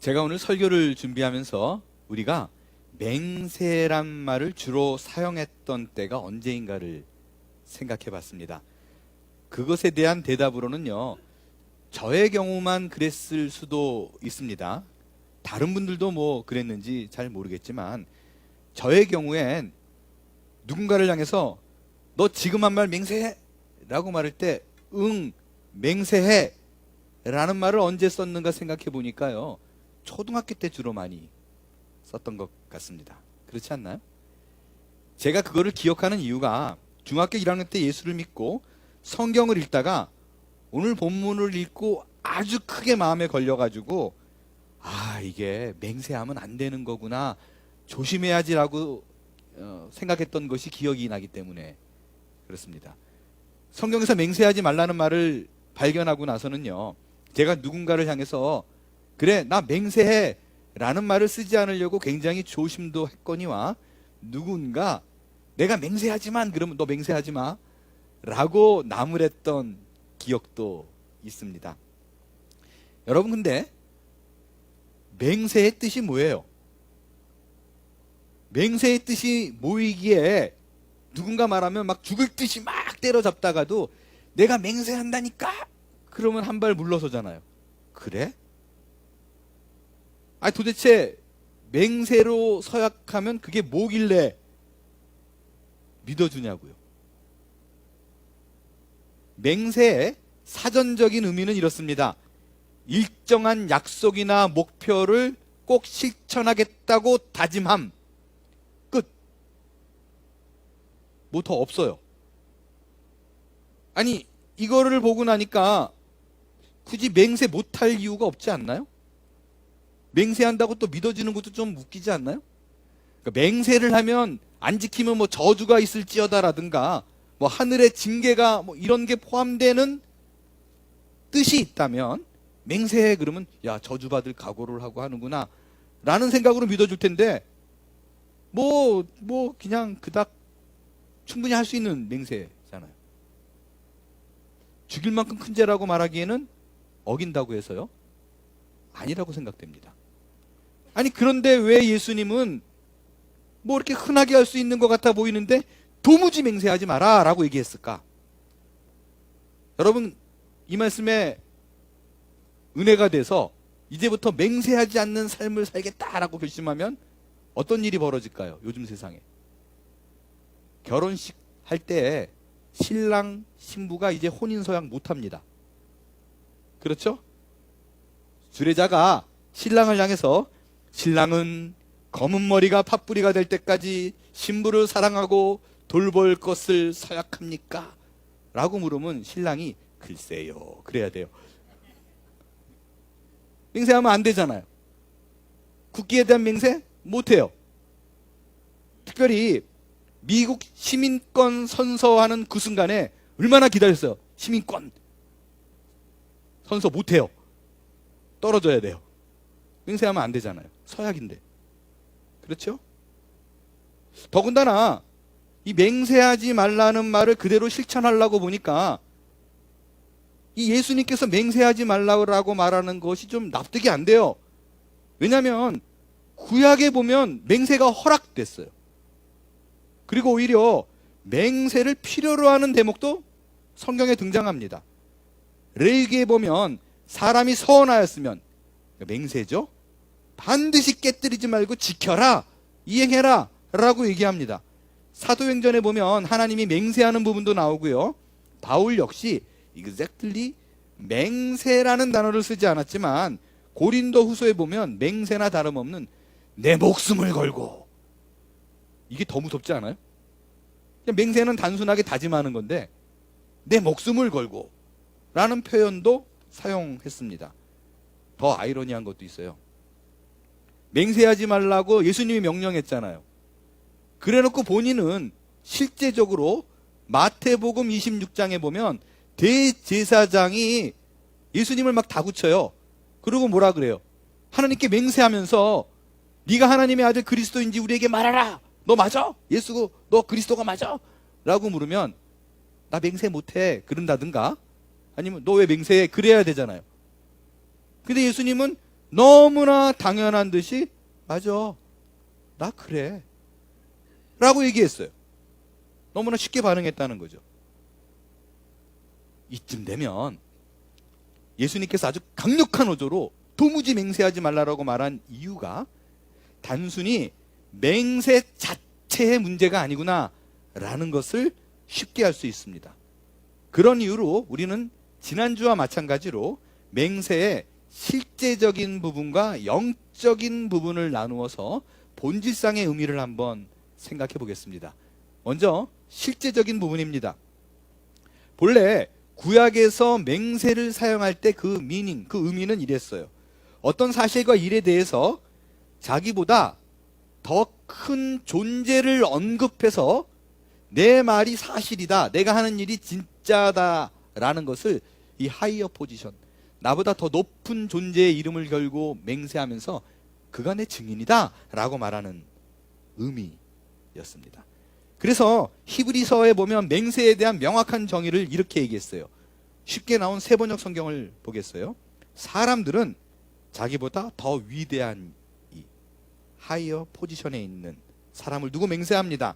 제가 오늘 설교를 준비하면서 우리가 맹세란 말을 주로 사용했던 때가 언제인가를 생각해 봤습니다. 그것에 대한 대답으로는요, 저의 경우만 그랬을 수도 있습니다. 다른 분들도 뭐 그랬는지 잘 모르겠지만, 저의 경우엔 누군가를 향해서 너 지금 한 말 맹세해 라고 말할 때 응, 맹세해 라는 말을 언제 썼는가 생각해 보니까요, 초등학교 때 주로 많이 썼던 것 같습니다. 그렇지 않나요? 제가 그거를 기억하는 이유가 중학교 1학년 때 예수를 믿고 성경을 읽다가 오늘 본문을 읽고 아주 크게 마음에 걸려가지고, 아, 이게 맹세하면 안 되는 거구나, 조심해야지라고 생각했던 것이 기억이 나기 때문에 그렇습니다. 성경에서 맹세하지 말라는 말을 발견하고 나서는요, 제가 누군가를 향해서 그래 나 맹세해 라는 말을 쓰지 않으려고 굉장히 조심도 했거니와, 누군가 내가 맹세하지만 그러면 너 맹세하지 마 라고 나무랬던 기억도 있습니다. 여러분, 근데 맹세의 뜻이 뭐예요? 맹세의 뜻이 뭐이기에 누군가 말하면 막 죽을 듯이 막 때려잡다가도 내가 맹세한다니까 그러면 한 발 물러서잖아요. 그래? 아니 도대체 맹세로 서약하면 그게 뭐길래 믿어주냐고요. 맹세의 사전적인 의미는 이렇습니다. 일정한 약속이나 목표를 꼭 실천하겠다고 다짐함. 끝. 뭐 더 없어요. 아니 이거를 보고 나니까 굳이 맹세 못할 이유가 없지 않나요? 맹세한다고 또 믿어지는 것도 좀 웃기지 않나요? 그러니까 맹세를 하면 안 지키면 뭐 저주가 있을지어다라든가 뭐 하늘의 징계가 뭐 이런 게 포함되는 뜻이 있다면, 맹세해 그러면 야 저주받을 각오를 하고 하는구나 라는 생각으로 믿어줄 텐데, 뭐 그냥 그닥 충분히 할 수 있는 맹세잖아요. 죽일 만큼 큰 죄라고 말하기에는 어긴다고 해서요? 아니라고 생각됩니다. 아니 그런데 왜 예수님은 뭐 이렇게 흔하게 할 수 있는 것 같아 보이는데 도무지 맹세하지 마라 라고 얘기했을까? 여러분, 이 말씀에 은혜가 돼서 이제부터 맹세하지 않는 삶을 살겠다라고 결심하면 어떤 일이 벌어질까요? 요즘 세상에 결혼식 할 때 신랑 신부가 이제 혼인서약 못합니다. 그렇죠? 주례자가 신랑을 향해서 신랑은 검은 머리가 팥뿌리가 될 때까지 신부를 사랑하고 돌볼 것을 서약합니까? 라고 물으면 신랑이 글쎄요 그래야 돼요. 맹세하면 안 되잖아요. 국기에 대한 맹세 못해요. 특별히 미국 시민권 선서하는 그 순간에 얼마나 기다렸어요. 시민권 선서 못해요. 떨어져야 돼요. 맹세하면 안 되잖아요. 서약인데. 그렇죠? 더군다나 이 맹세하지 말라는 말을 그대로 실천하려고 보니까 이 예수님께서 맹세하지 말라고 말하는 것이 좀 납득이 안 돼요. 왜냐하면 구약에 보면 맹세가 허락됐어요. 그리고 오히려 맹세를 필요로 하는 대목도 성경에 등장합니다. 레위기에 보면 사람이 서원하였으면, 맹세죠, 반드시 깨뜨리지 말고 지켜라, 이행해라 라고 얘기합니다. 사도행전에 보면 하나님이 맹세하는 부분도 나오고요, 바울 역시 exactly 맹세라는 단어를 쓰지 않았지만 고린도 후서에 보면 맹세나 다름없는 내 목숨을 걸고, 이게 더 무섭지 않아요? 그냥 맹세는 단순하게 다짐하는 건데 내 목숨을 걸고 라는 표현도 사용했습니다. 더 아이러니한 것도 있어요. 맹세하지 말라고 예수님이 명령했잖아요. 그래놓고 본인은 실제적으로 마태복음 26장에 보면 대제사장이 예수님을 막 다구쳐요. 그리고 뭐라 그래요? 하나님께 맹세하면서 네가 하나님의 아들 그리스도인지 우리에게 말하라. 너 맞아? 예수 너 그리스도가 맞아? 라고 물으면 나 맹세 못해 그런다든가, 아니면 너 왜 맹세해? 그래야 되잖아요. 근데 예수님은 너무나 당연한 듯이 맞아, 나 그래 라고 얘기했어요. 너무나 쉽게 반응했다는 거죠. 이쯤 되면 예수님께서 아주 강력한 어조로 도무지 맹세하지 말라라고 말한 이유가 단순히 맹세 자체의 문제가 아니구나 라는 것을 쉽게 알 수 있습니다. 그런 이유로 우리는 지난주와 마찬가지로 맹세의 실제적인 부분과 영적인 부분을 나누어서 본질상의 의미를 한번 생각해 보겠습니다. 먼저 실제적인 부분입니다. 본래 구약에서 맹세를 사용할 때 그 의미는 이랬어요. 어떤 사실과 일에 대해서 자기보다 더 큰 존재를 언급해서 내 말이 사실이다, 내가 하는 일이 진짜다라는 것을 이 하이어 포지션, 나보다 더 높은 존재의 이름을 걸고 맹세하면서 그가 내 증인이다 라고 말하는 의미였습니다. 그래서 히브리서에 보면 맹세에 대한 명확한 정의를 이렇게 얘기했어요. 쉽게 나온 세번역 성경을 보겠어요. 사람들은 자기보다 더 위대한 이 하이어 포지션에 있는 사람을 두고 맹세합니다.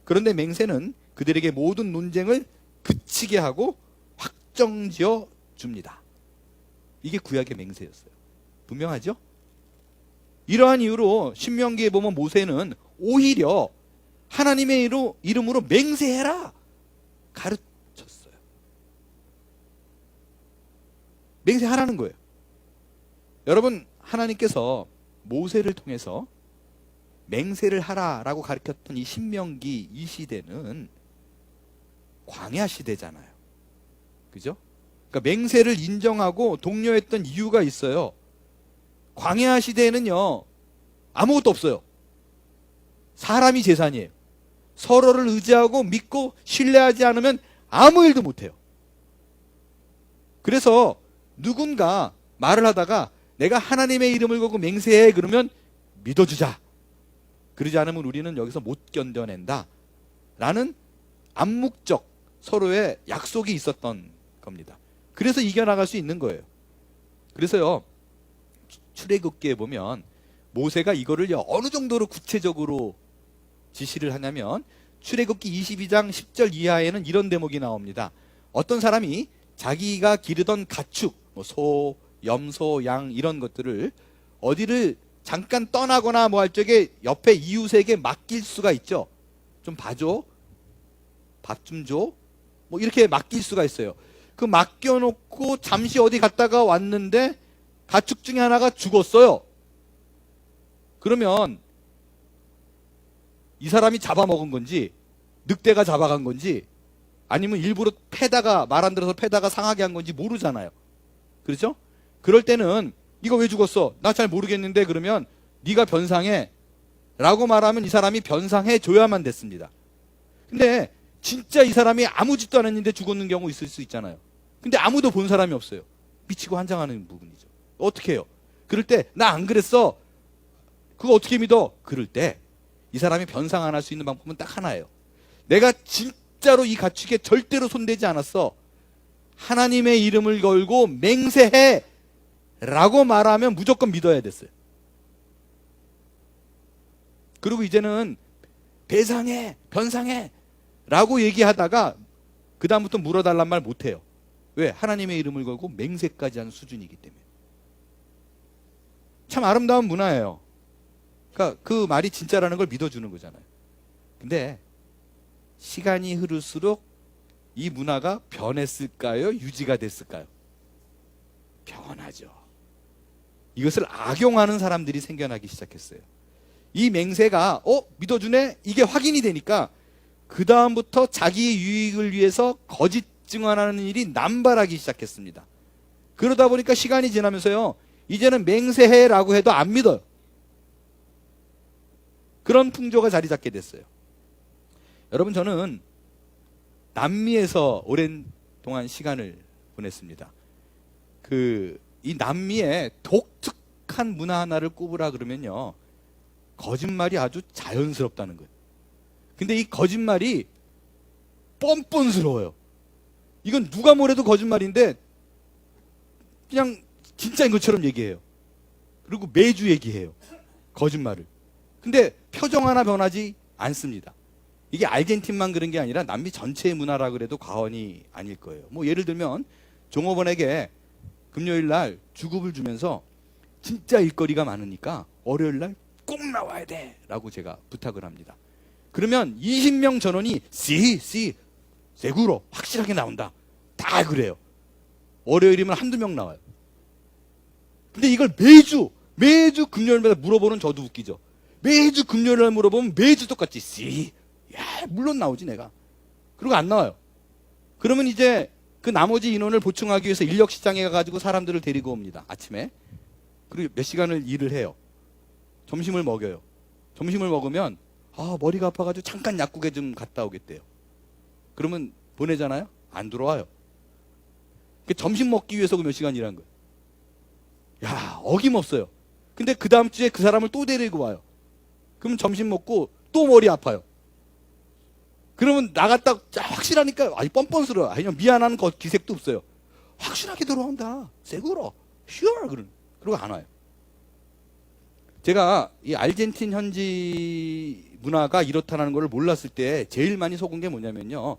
그런데 맹세는 그들에게 모든 논쟁을 그치게 하고 확정지어 줍니다. 이게 구약의 맹세였어요. 분명하죠? 이러한 이유로 신명기에 보면 모세는 오히려 하나님의 이름으로 맹세해라 가르쳤어요. 맹세하라는 거예요. 여러분, 하나님께서 모세를 통해서 맹세를 하라라고 가르쳤던 이 신명기 이 시대는 광야 시대잖아요. 그죠? 그러니까 맹세를 인정하고 독려했던 이유가 있어요. 광야 시대에는요, 아무것도 없어요. 사람이 재산이에요. 서로를 의지하고 믿고 신뢰하지 않으면 아무 일도 못해요. 그래서 누군가 말을 하다가 내가 하나님의 이름을 걸고 맹세해 그러면 믿어주자. 그러지 않으면 우리는 여기서 못 견뎌낸다 라는 암묵적 서로의 약속이 있었던 겁니다. 그래서 이겨나갈 수 있는 거예요. 그래서요, 출애굽기에 보면 모세가 이거를 어느 정도로 구체적으로 지시를 하냐면 출애굽기 22장 10절 이하에는 이런 대목이 나옵니다. 어떤 사람이 자기가 기르던 가축, 소, 염소, 양 이런 것들을 어디를 잠깐 떠나거나 뭐 할 적에 옆에 이웃에게 맡길 수가 있죠. 좀 봐줘, 밥 좀 줘, 뭐 이렇게 맡길 수가 있어요. 그 맡겨놓고 잠시 어디 갔다가 왔는데 가축 중에 하나가 죽었어요. 그러면 이 사람이 잡아먹은 건지 늑대가 잡아간 건지 아니면 일부러 패다가 말 안 들어서 패다가 상하게 한 건지 모르잖아요. 그렇죠? 그럴 때는 이거 왜 죽었어? 나 잘 모르겠는데 그러면 네가 변상해 라고 말하면 이 사람이 변상해 줘야만 됐습니다. 근데 진짜 이 사람이 아무 짓도 안 했는데 죽었는 경우 있을 수 있잖아요. 근데 아무도 본 사람이 없어요. 미치고 환장하는 부분이죠. 어떻게 해요? 그럴 때 나 안 그랬어. 그거 어떻게 믿어? 그럴 때 이 사람이 변상 안 할 수 있는 방법은 딱 하나예요. 내가 진짜로 이 가축에 절대로 손대지 않았어. 하나님의 이름을 걸고 맹세해 라고 말하면 무조건 믿어야 됐어요. 그리고 이제는 배상해, 변상해 라고 얘기하다가 그 다음부터 물어달란 말 못해요. 왜? 하나님의 이름을 걸고 맹세까지 한 수준이기 때문에. 참 아름다운 문화예요. 그러니까 그 말이 진짜라는 걸 믿어주는 거잖아요. 근데 시간이 흐를수록 이 문화가 변했을까요? 유지가 됐을까요? 변하죠. 이것을 악용하는 사람들이 생겨나기 시작했어요. 이 맹세가 믿어주네? 이게 확인이 되니까 그 다음부터 자기의 유익을 위해서 거짓 증언하는 일이 남발하기 시작했습니다. 그러다 보니까 시간이 지나면서요, 이제는 맹세해라고 해도 안 믿어요. 그런 풍조가 자리 잡게 됐어요. 여러분, 저는 남미에서 오랜 동안 시간을 보냈습니다. 이 남미의 독특한 문화 하나를 꼽으라 그러면요, 거짓말이 아주 자연스럽다는 거예요. 근데 이 거짓말이 뻔뻔스러워요. 이건 누가 뭐래도 거짓말인데 그냥 진짜인 것처럼 얘기해요. 그리고 매주 얘기해요. 거짓말을. 근데 표정 하나 변하지 않습니다. 이게 아르헨틴만 그런 게 아니라 남미 전체의 문화라 그래도 과언이 아닐 거예요. 뭐 예를 들면 종업원에게 금요일 날 주급을 주면서 진짜 일거리가 많으니까 월요일 날 꼭 나와야 돼 라고 제가 부탁을 합니다. 그러면 20명 전원이 세구로 확실하게 나온다. 다 그래요. 월요일이면 한두 명 나와요. 근데 이걸 매주 금요일마다 물어보는 저도 웃기죠. 매주 금요일날 물어보면 매주 똑같이 물론 나오지 내가. 그리고 안 나와요. 그러면 이제 그 나머지 인원을 보충하기 위해서 인력시장에 가가지고 사람들을 데리고 옵니다. 아침에. 그리고 몇 시간을 일을 해요. 점심을 먹여요. 점심을 먹으면 머리가 아파가지고 잠깐 약국에 좀 갔다 오겠대요. 그러면 보내잖아요. 안 들어와요. 점심 먹기 위해서 그 몇 시간 일한 거예요. 야, 어김없어요. 근데 그 다음 주에 그 사람을 또 데리고 와요. 그럼 점심 먹고 또 머리 아파요. 그러면 나갔다 확실하니까 뻔뻔스러워. 아니면 미안한 기색도 없어요. 확실하게 들어온다. 세구로. sure. 그러고 안 와요. 제가 이 아르헨틴 현지 문화가 이렇다는 걸 몰랐을 때 제일 많이 속은 게 뭐냐면요.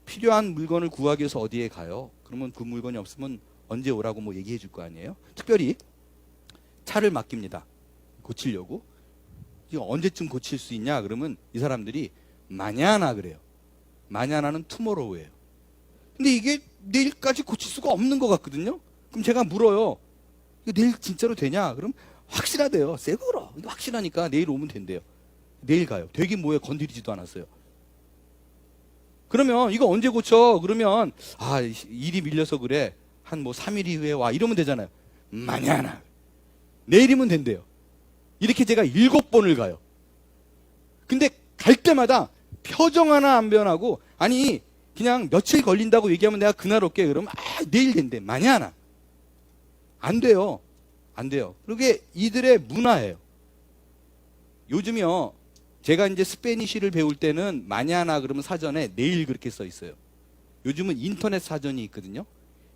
필요한 물건을 구하기 위해서 어디에 가요? 그러면 그 물건이 없으면 언제 오라고 뭐 얘기해 줄 거 아니에요? 특별히 차를 맡깁니다. 고치려고. 이거 언제쯤 고칠 수 있냐? 그러면 이 사람들이 마냐나 그래요. 마냐나는 투모로우예요. 근데 이게 내일까지 고칠 수가 없는 것 같거든요. 그럼 제가 물어요. 이거 내일 진짜로 되냐? 그럼 확실하대요. 새거로. 이거 확실하니까 내일 오면 된대요. 내일 가요. 되긴 뭐예요. 건드리지도 않았어요. 그러면 이거 언제 고쳐? 그러면 일이 밀려서 그래. 한 3일 이후에 와. 이러면 되잖아요. 마냐나. 내일이면 된대요. 이렇게 제가 7번을 가요. 근데 갈 때마다 표정 하나 안 변하고 아니 그냥 며칠 걸린다고 얘기하면 내가 그날 올게. 그러면 내일 된대. 마냐나. 안 돼요. 안 돼요. 그게 이들의 문화예요. 요즘이요. 제가 이제 스페니쉬를 배울 때는 마냐나 그러면 사전에 내일 그렇게 써 있어요. 요즘은 인터넷 사전이 있거든요.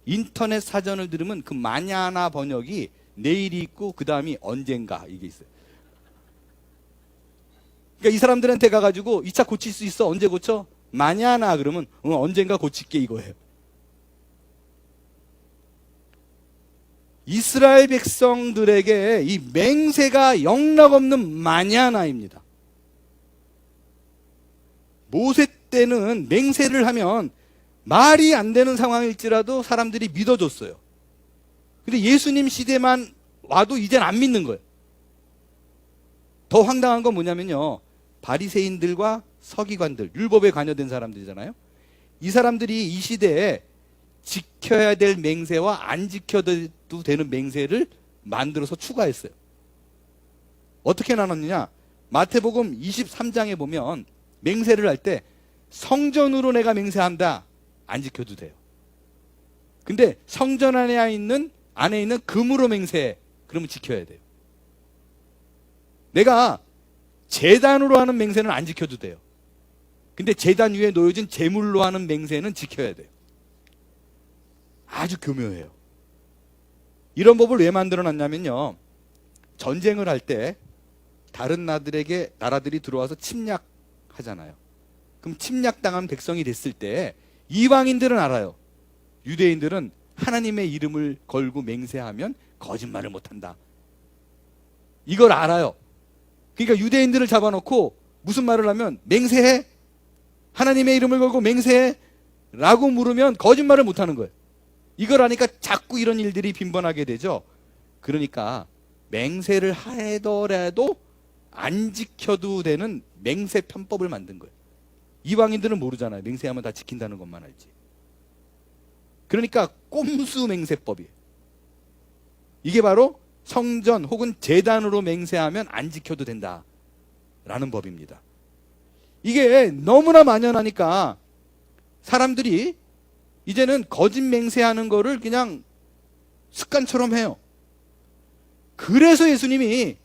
인터넷 사전을 들으면 그 마냐나 번역이 내일이 있고 그 다음이 언젠가 이게 있어요. 그러니까 이 사람들한테 가가지고 이 차 고칠 수 있어? 언제 고쳐? 마냐나 그러면 언젠가 고칠게 이거예요. 이스라엘 백성들에게 이 맹세가 영락없는 마냐나입니다. 모세 때는 맹세를 하면 말이 안 되는 상황일지라도 사람들이 믿어줬어요. 근데 예수님 시대만 와도 이젠 안 믿는 거예요. 더 황당한 건 뭐냐면요. 바리새인들과 서기관들, 율법에 관여된 사람들이잖아요. 이 사람들이 이 시대에 지켜야 될 맹세와 안 지켜도 되는 맹세를 만들어서 추가했어요. 어떻게 나눴느냐? 마태복음 23장에 보면 맹세를 할 때 성전으로 내가 맹세한다. 안 지켜도 돼요. 근데 성전 안에 있는 금으로 맹세해. 그러면 지켜야 돼요. 내가 제단으로 하는 맹세는 안 지켜도 돼요. 근데 제단 위에 놓여진 제물로 하는 맹세는 지켜야 돼요. 아주 교묘해요. 이런 법을 왜 만들어 놨냐면요. 전쟁을 할 때 다른 나라들이 들어와서 침략하잖아요. 그럼 침략당한 백성이 됐을 때 이방인들은 알아요. 유대인들은 하나님의 이름을 걸고 맹세하면 거짓말을 못한다. 이걸 알아요. 그러니까 유대인들을 잡아놓고 무슨 말을 하면 맹세해? 하나님의 이름을 걸고 맹세해? 라고 물으면 거짓말을 못하는 거예요. 이걸 하니까 자꾸 이런 일들이 빈번하게 되죠. 그러니까 맹세를 하더라도 안 지켜도 되는 맹세 편법을 만든 거예요. 이방인들은 모르잖아요. 맹세하면 다 지킨다는 것만 알지. 그러니까 꼼수 맹세법이에요. 이게 바로 성전 혹은 제단으로 맹세하면 안 지켜도 된다라는 법입니다. 이게 너무나 만연하니까 사람들이 이제는 거짓 맹세하는 거를 그냥 습관처럼 해요. 그래서 예수님이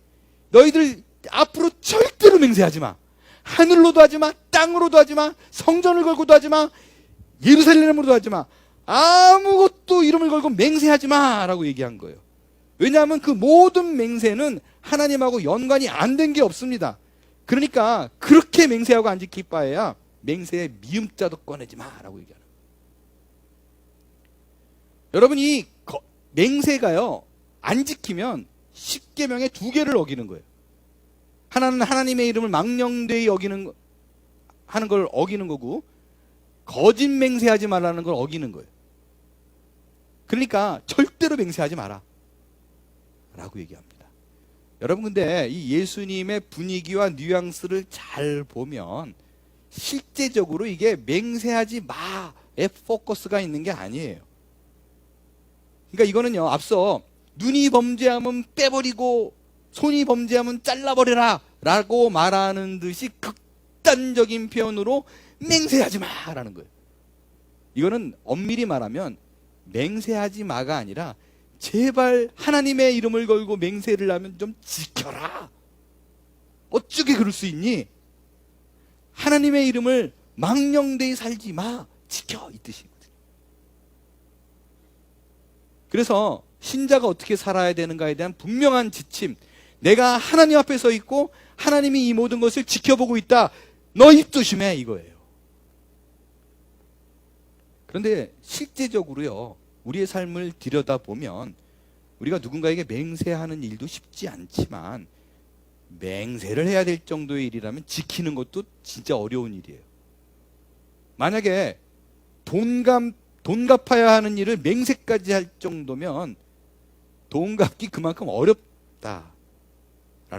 너희들 앞으로 절대로 맹세하지 마. 하늘로도 하지 마. 땅으로도 하지 마. 성전을 걸고도 하지 마. 예루살렘으로도 하지 마. 아무것도 이름을 걸고 맹세하지 마 라고 얘기한 거예요. 왜냐하면 그 모든 맹세는 하나님하고 연관이 안 된 게 없습니다. 그러니까 그렇게 맹세하고 안 지킬 바에야 맹세의 미음자도 꺼내지 마라고 얘기하는 거예요. 여러분, 이 맹세가요, 안 지키면 10계명의 2개를 어기는 거예요. 하나는 하나님의 이름을 망령되이 하는 걸 어기는 거고, 거짓 맹세하지 말라는 걸 어기는 거예요. 그러니까 절대로 맹세하지 마라 라고 얘기합니다. 여러분, 근데 이 예수님의 분위기와 뉘앙스를 잘 보면 실제적으로 이게 맹세하지 마의 포커스가 있는 게 아니에요. 그러니까 이거는요, 앞서 눈이 범죄하면 빼버리고 손이 범죄하면 잘라버려라 라고 말하는 듯이 극단적인 표현으로 맹세하지 마라는 거예요. 이거는 엄밀히 말하면 맹세하지 마가 아니라 제발 하나님의 이름을 걸고 맹세를 하면 좀 지켜라. 어떻게 그럴 수 있니? 하나님의 이름을 망령되이 살지 마. 지켜, 이 뜻이거든요. 그래서 신자가 어떻게 살아야 되는가에 대한 분명한 지침, 내가 하나님 앞에 서 있고 하나님이 이 모든 것을 지켜보고 있다, 너 입 조심해, 이거예요. 그런데 실제적으로요, 우리의 삶을 들여다보면 우리가 누군가에게 맹세하는 일도 쉽지 않지만 맹세를 해야 될 정도의 일이라면 지키는 것도 진짜 어려운 일이에요. 만약에 돈 갚아야 하는 일을 맹세까지 할 정도면 돈 갚기 그만큼 어렵다라는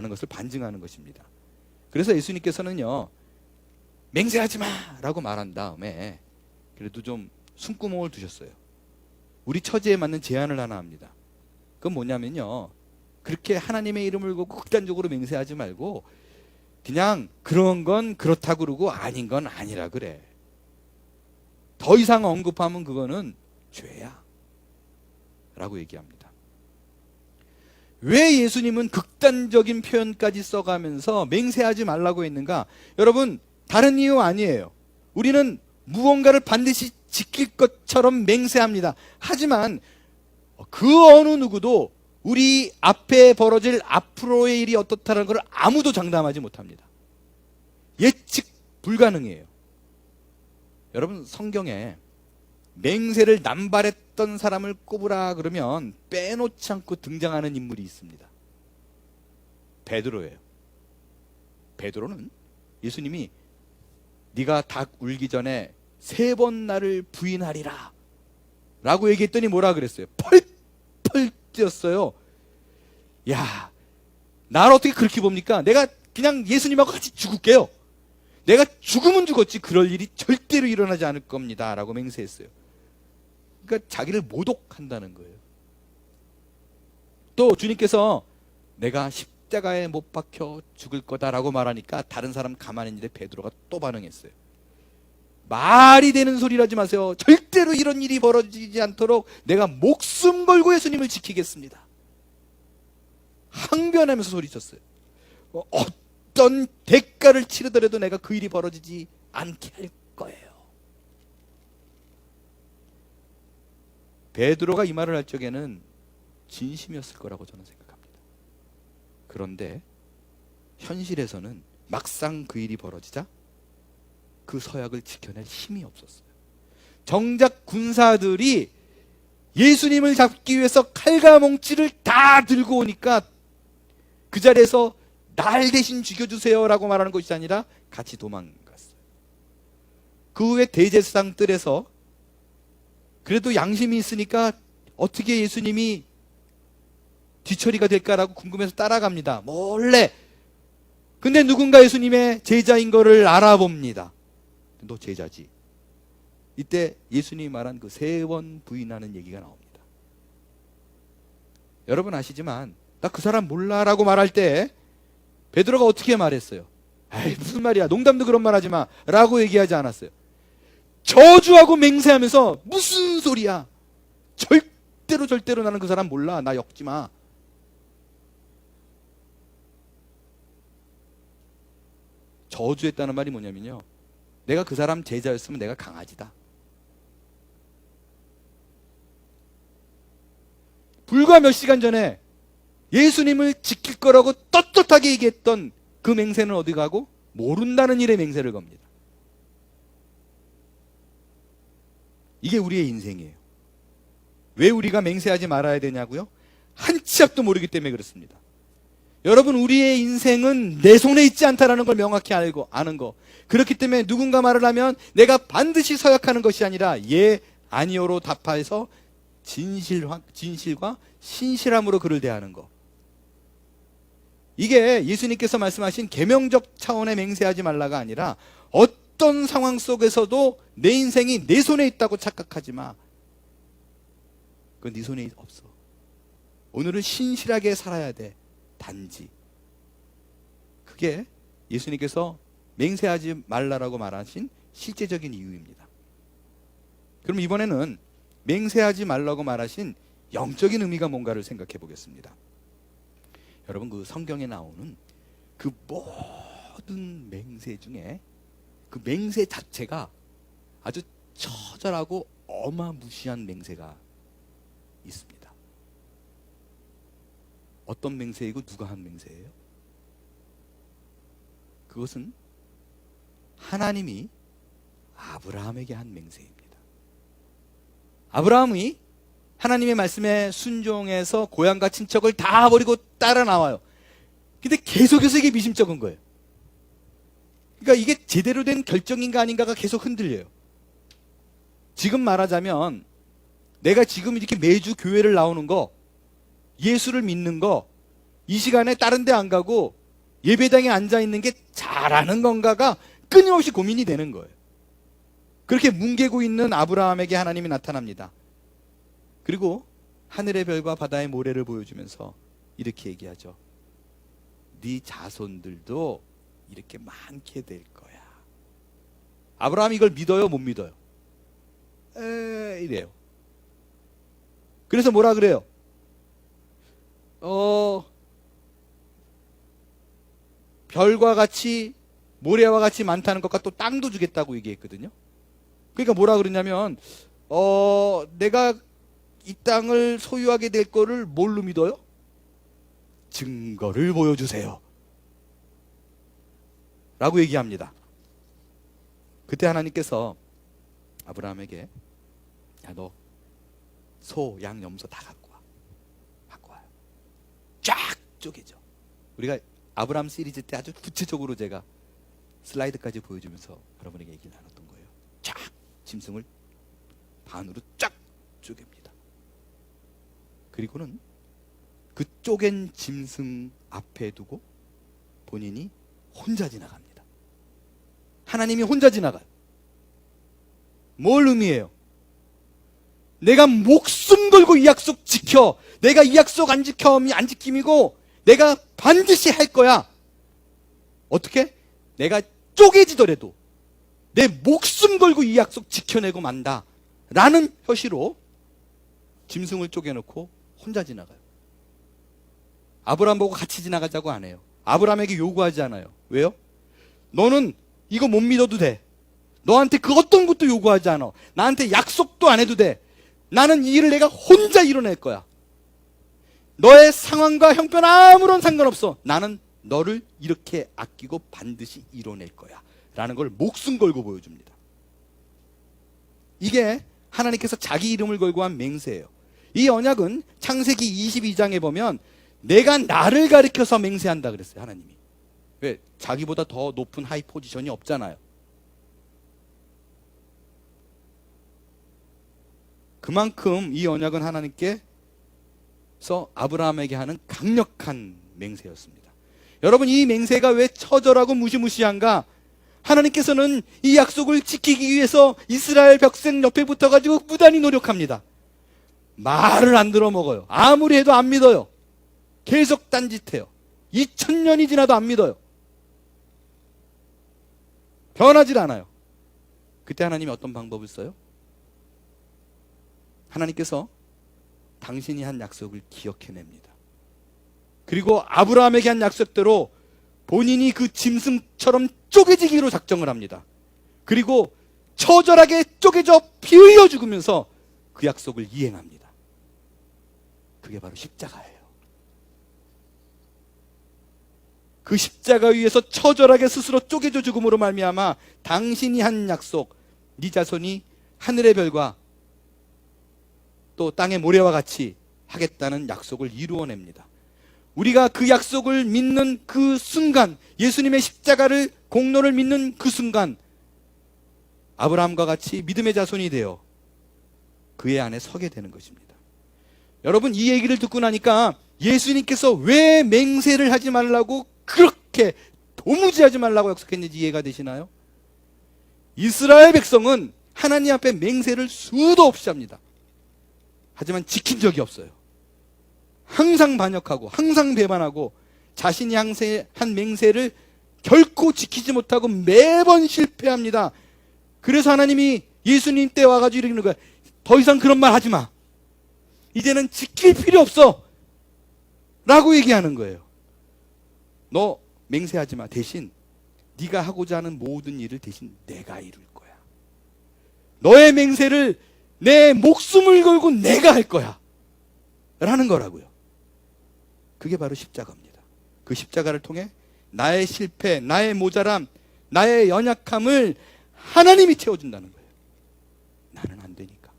것을 반증하는 것입니다. 그래서 예수님께서는요, 맹세하지 마라고 말한 다음에 그래도 좀 숨구멍을 두셨어요. 우리 처지에 맞는 제안을 하나 합니다. 그건 뭐냐면요, 그렇게 하나님의 이름을 걸고 극단적으로 맹세하지 말고 그냥 그런 건 그렇다고 그러고 아닌 건 아니라 그래. 더 이상 언급하면 그거는 죄야 라고 얘기합니다. 왜 예수님은 극단적인 표현까지 써가면서 맹세하지 말라고 했는가? 여러분, 다른 이유 아니에요. 우리는 무언가를 반드시 지킬 것처럼 맹세합니다. 하지만 그 어느 누구도 우리 앞에 벌어질 앞으로의 일이 어떻다는 걸 아무도 장담하지 못합니다. 예측 불가능해요. 여러분, 성경에 맹세를 남발했던 사람을 꼽으라 그러면 빼놓지 않고 등장하는 인물이 있습니다. 베드로예요. 베드로는 예수님이 네가 닭 울기 전에 3번 나를 부인하리라 라고 얘기했더니 뭐라 그랬어요? 펄펄 뛰었어요. 야, 나를 어떻게 그렇게 봅니까? 내가 그냥 예수님하고 같이 죽을게요. 내가 죽으면 죽었지 그럴 일이 절대로 일어나지 않을 겁니다 라고 맹세했어요. 그러니까 자기를 모독한다는 거예요. 또 주님께서 내가 십자가에 못 박혀 죽을 거다라고 말하니까 다른 사람 가만히 있는데 베드로가 또 반응했어요. 말이 되는 소리를 하지 마세요. 절대로 이런 일이 벌어지지 않도록 내가 목숨 걸고 예수님을 지키겠습니다. 항변하면서 소리쳤어요. 어떤 대가를 치르더라도 내가 그 일이 벌어지지 않게 할 거예요. 베드로가 이 말을 할 적에는 진심이었을 거라고 저는 생각합니다. 그런데 현실에서는 막상 그 일이 벌어지자 그 서약을 지켜낼 힘이 없었어요. 정작 군사들이 예수님을 잡기 위해서 칼과 몽치를 다 들고 오니까 그 자리에서 날 대신 죽여주세요 라고 말하는 것이 아니라 같이 도망갔어요. 그 후에 대제사장 뜰에서 그래도 양심이 있으니까 어떻게 예수님이 뒤처리가 될까라고 궁금해서 따라갑니다. 몰래. 근데 누군가 예수님의 제자인 거를 알아봅니다. 너 제자지. 이때 예수님이 말한 그 3번 부인하는 얘기가 나옵니다. 여러분 아시지만 나 그 사람 몰라 라고 말할 때 베드로가 어떻게 말했어요? 에이, 무슨 말이야, 농담도 그런 말 하지 마 라고 얘기하지 않았어요. 저주하고 맹세하면서 무슨 소리야, 절대로 나는 그 사람 몰라, 나 엮지 마. 저주했다는 말이 뭐냐면요, 내가 그 사람 제자였으면 내가 강아지다. 불과 몇 시간 전에 예수님을 지킬 거라고 떳떳하게 얘기했던 그 맹세는 어디 가고 모른다는 일에 맹세를 겁니다. 이게 우리의 인생이에요. 왜 우리가 맹세하지 말아야 되냐고요? 한 치 앞도 모르기 때문에 그렇습니다. 여러분, 우리의 인생은 내 손에 있지 않다라는 걸 명확히 알고 아는 거. 그렇기 때문에 누군가 말을 하면 내가 반드시 서약하는 것이 아니라 예, 아니요로 답해서 진실과 신실함으로 그를 대하는 거. 이게 예수님께서 말씀하신 계명적 차원의 맹세하지 말라가 아니라 어떤 상황 속에서도 내 인생이 내 손에 있다고 착각하지 마. 그건 네 손에 없어. 오늘은 신실하게 살아야 돼. 단지. 그게 예수님께서 맹세하지 말라라고 말하신 실제적인 이유입니다. 그럼 이번에는 맹세하지 말라고 말하신 영적인 의미가 뭔가를 생각해 보겠습니다. 여러분, 그 성경에 나오는 그 모든 맹세 중에 그 맹세 자체가 아주 처절하고 어마무시한 맹세가 있습니다. 어떤 맹세이고 누가 한 맹세예요? 그것은 하나님이 아브라함에게 한 맹세입니다. 아브라함이 하나님의 말씀에 순종해서 고향과 친척을 다 버리고 따라 나와요. 근데 계속해서 이게 미심쩍은 거예요. 그러니까 이게 제대로 된 결정인가 아닌가가 계속 흔들려요. 지금 말하자면 내가 지금 이렇게 매주 교회를 나오는 거, 예수를 믿는 거, 이 시간에 다른 데 안 가고 예배당에 앉아 있는 게 잘하는 건가가 끊임없이 고민이 되는 거예요. 그렇게 뭉개고 있는 아브라함에게 하나님이 나타납니다. 그리고 하늘의 별과 바다의 모래를 보여주면서 이렇게 얘기하죠. 네 자손들도 이렇게 많게 될 거야. 아브라함이 이걸 믿어요, 못 믿어요? 이래요. 그래서 뭐라 그래요? 별과 같이 모래와 같이 많다는 것과 또 땅도 주겠다고 얘기했거든요. 그러니까 뭐라 그러냐면 내가 이 땅을 소유하게 될 거를 뭘로 믿어요? 증거를 보여주세요 라고 얘기합니다. 그때 하나님께서 아브라함에게 야, 너 소, 양, 염소 다 갖고 와요. 쫙 쪼개져. 우리가 아브라함 시리즈 때 아주 구체적으로 제가 슬라이드까지 보여주면서 여러분에게 얘기를 나눴던 거예요. 쫙 짐승을 반으로 쫙 쪼갭니다. 그리고는 그 쪼갠 짐승 앞에 두고 본인이 혼자 지나갑니다. 하나님이 혼자 지나가요. 뭘 의미해요? 내가 목숨 걸고 이 약속 지켜. 내가 이 약속 안 지킴이고 내가 반드시 할 거야. 어떻게? 내가 쪼개지더라도 내 목숨 걸고 이 약속 지켜내고 만다 라는 표시로 짐승을 쪼개놓고 혼자 지나가요. 아브라함 보고 같이 지나가자고 안 해요. 아브라함에게 요구하지 않아요. 왜요? 너는 이거 못 믿어도 돼. 너한테 그 어떤 것도 요구하지 않아. 나한테 약속도 안 해도 돼. 나는 이 일을 내가 혼자 이뤄낼 거야. 너의 상황과 형편 아무런 상관없어. 나는 너를 이렇게 아끼고 반드시 이뤄낼 거야 라는 걸 목숨 걸고 보여줍니다. 이게 하나님께서 자기 이름을 걸고 한 맹세예요. 이 언약은 창세기 22장에 보면 내가 나를 가리켜서 맹세한다 그랬어요. 하나님이. 왜? 자기보다 더 높은 하이 포지션이 없잖아요. 그만큼 이 언약은 하나님께서 아브라함에게 하는 강력한 맹세였습니다. 여러분, 이 맹세가 왜 처절하고 무시무시한가? 하나님께서는 이 약속을 지키기 위해서 이스라엘 백성 옆에 붙어가지고 무단히 노력합니다. 말을 안 들어먹어요. 아무리 해도 안 믿어요. 계속 딴짓해요. 2000년이 지나도 안 믿어요. 변하질 않아요. 그때 하나님이 어떤 방법을 써요? 하나님께서 당신이 한 약속을 기억해냅니다. 그리고 아브라함에게 한 약속대로 본인이 그 짐승처럼 쪼개지기로 작정을 합니다. 그리고 처절하게 쪼개져 피 흘려 죽으면서 그 약속을 이행합니다. 그게 바로 십자가예요. 그 십자가 위에서 처절하게 스스로 쪼개져 죽음으로 말미암아 당신이 한 약속, 네 자손이 하늘의 별과 또 땅의 모래와 같이 하겠다는 약속을 이루어냅니다. 우리가 그 약속을 믿는 그 순간, 예수님의 십자가를 공로를 믿는 그 순간, 아브라함과 같이 믿음의 자손이 되어 그의 안에 서게 되는 것입니다. 여러분, 이 얘기를 듣고 나니까 예수님께서 왜 맹세를 하지 말라고 그렇게 도무지 하지 말라고 약속했는지 이해가 되시나요? 이스라엘 백성은 하나님 앞에 맹세를 수도 없이 합니다. 하지만 지킨 적이 없어요. 항상 반역하고 항상 배반하고 자신이 한 맹세를 결코 지키지 못하고 매번 실패합니다. 그래서 하나님이 예수님 때 와가지고 이러는 거야. 더 이상 그런 말 하지 마. 이제는 지킬 필요 없어. 라고 얘기하는 거예요. 너 맹세하지 마. 대신 네가 하고자 하는 모든 일을 대신 내가 이룰 거야. 너의 맹세를 내 목숨을 걸고 내가 할 거야. 라는 거라고요. 그게 바로 십자가입니다. 그 십자가를 통해 나의 실패, 나의 모자람, 나의 연약함을 하나님이 채워준다는 거예요. 나는 안 되니까.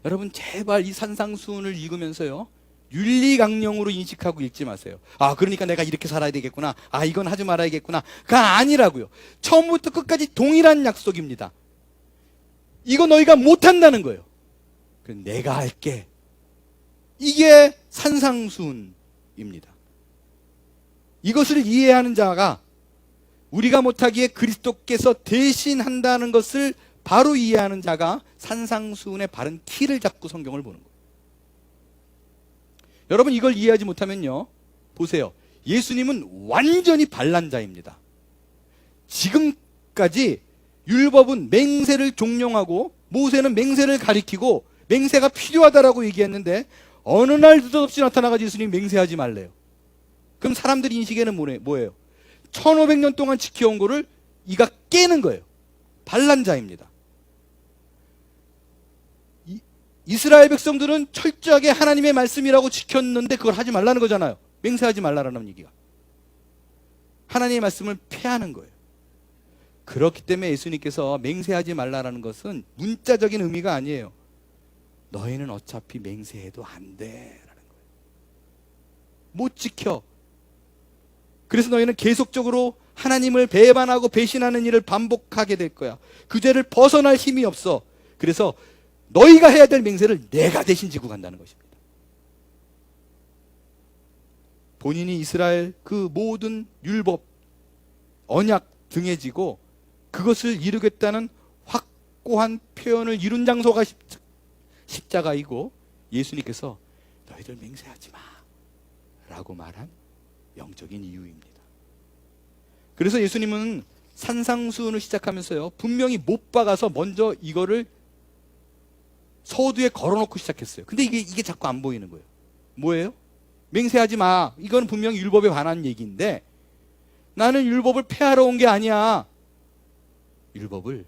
여러분, 제발 이 산상수훈을 읽으면서요, 윤리강령으로 인식하고 읽지 마세요. 아, 그러니까 내가 이렇게 살아야 되겠구나. 아, 이건 하지 말아야겠구나. 가 아니라고요. 처음부터 끝까지 동일한 약속입니다. 이거 너희가 못한다는 거예요. 그래서 내가 할게. 이게 산상수훈입니다. 이것을 이해하는 자가 우리가 못하기에 그리스도께서 대신 한다는 것을 바로 이해하는 자가 산상수훈의 바른 키를 잡고 성경을 보는 거예요. 여러분, 이걸 이해하지 못하면요, 보세요. 예수님은 완전히 반란자입니다. 지금까지 율법은 맹세를 종용하고 모세는 맹세를 가리키고 맹세가 필요하다라고 얘기했는데 어느 날 느닷없이 나타나가지고 예수님이 맹세하지 말래요. 그럼 사람들이 인식에는 뭐예요? 1500년 동안 지켜온 거를 이가 깨는 거예요. 반란자입니다. 이스라엘 백성들은 철저하게 하나님의 말씀이라고 지켰는데 그걸 하지 말라는 거잖아요. 맹세하지 말라라는 얘기가. 하나님의 말씀을 폐하는 거예요. 그렇기 때문에 예수님께서 맹세하지 말라라는 것은 문자적인 의미가 아니에요. 너희는 어차피 맹세해도 안 돼 라는 거예요. 못 지켜. 그래서 너희는 계속적으로 하나님을 배반하고 배신하는 일을 반복하게 될 거야. 그 죄를 벗어날 힘이 없어. 그래서 너희가 해야 될 맹세를 내가 대신 지고 간다는 것입니다. 본인이 이스라엘 그 모든 율법, 언약 등에 지고 그것을 이루겠다는 확고한 표현을 이룬 장소가 십자가이고, 예수님께서 너희들 맹세하지 마 라고 말한 영적인 이유입니다. 그래서 예수님은 산상수훈을 시작하면서요, 분명히 못 박아서 먼저 이거를 서두에 걸어놓고 시작했어요. 근데 이게 자꾸 안 보이는 거예요. 뭐예요? 맹세하지 마. 이건 분명히 율법에 관한 얘기인데 나는 율법을 폐하러 온 게 아니야. 율법을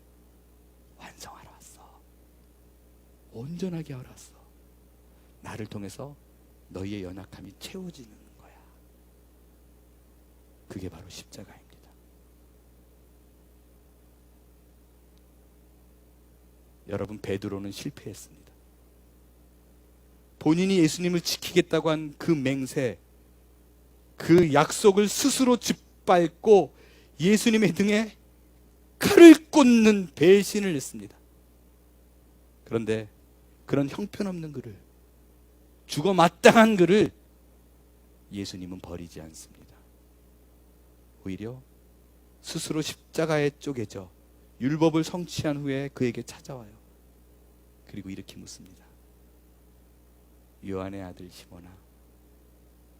완성하러 왔어. 온전하게 하러 왔어. 나를 통해서 너희의 연약함이 채워지는 거야. 그게 바로 십자가입니다. 여러분, 베드로는 실패했습니다. 본인이 예수님을 지키겠다고 한 그 맹세, 그 약속을 스스로 짓밟고 예수님의 등에 칼을 꽂는 배신을 했습니다. 그런데 그런 형편없는 그를, 죽어 마땅한 그를 예수님은 버리지 않습니다. 오히려 스스로 십자가에 쪼개져 율법을 성취한 후에 그에게 찾아와요. 그리고 이렇게 묻습니다. 요한의 아들 시몬아,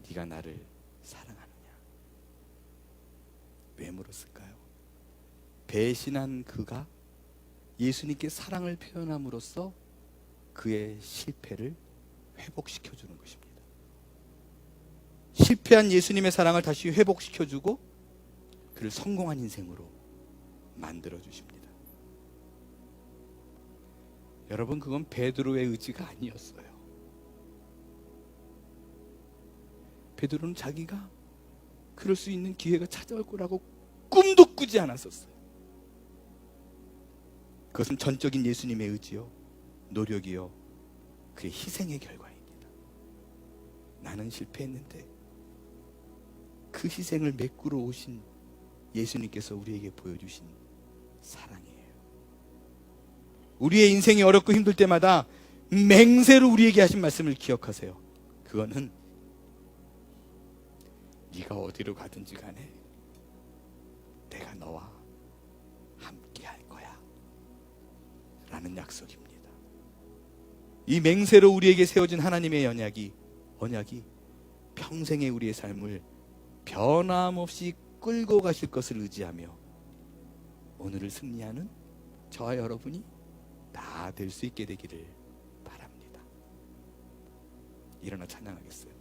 네가 나를 사랑하느냐? 왜 물었을까요? 배신한 그가 예수님께 사랑을 표현함으로써 그의 실패를 회복시켜주는 것입니다. 실패한 예수님의 사랑을 다시 회복시켜주고 그를 성공한 인생으로 만들어주십니다. 여러분, 그건 베드로의 의지가 아니었어요. 베드로는 자기가 그럴 수 있는 기회가 찾아올 거라고 꿈도 꾸지 않았었어요. 그것은 전적인 예수님의 의지요, 노력이요, 그의 희생의 결과입니다. 나는 실패했는데 그 희생을 메꾸러 오신 예수님께서 우리에게 보여주신 사랑이에요. 우리의 인생이 어렵고 힘들 때마다 맹세로 우리에게 하신 말씀을 기억하세요. 그거는 네가 어디로 가든지 간에 내가 너와 함께 할 거야 라는 약속입니다. 이 맹세로 우리에게 세워진 하나님의 언약이 평생의 우리의 삶을 변함없이 끌고 가실 것을 의지하며 오늘을 승리하는 저와 여러분이 다 될 수 있게 되기를 바랍니다. 일어나 찬양하겠어요.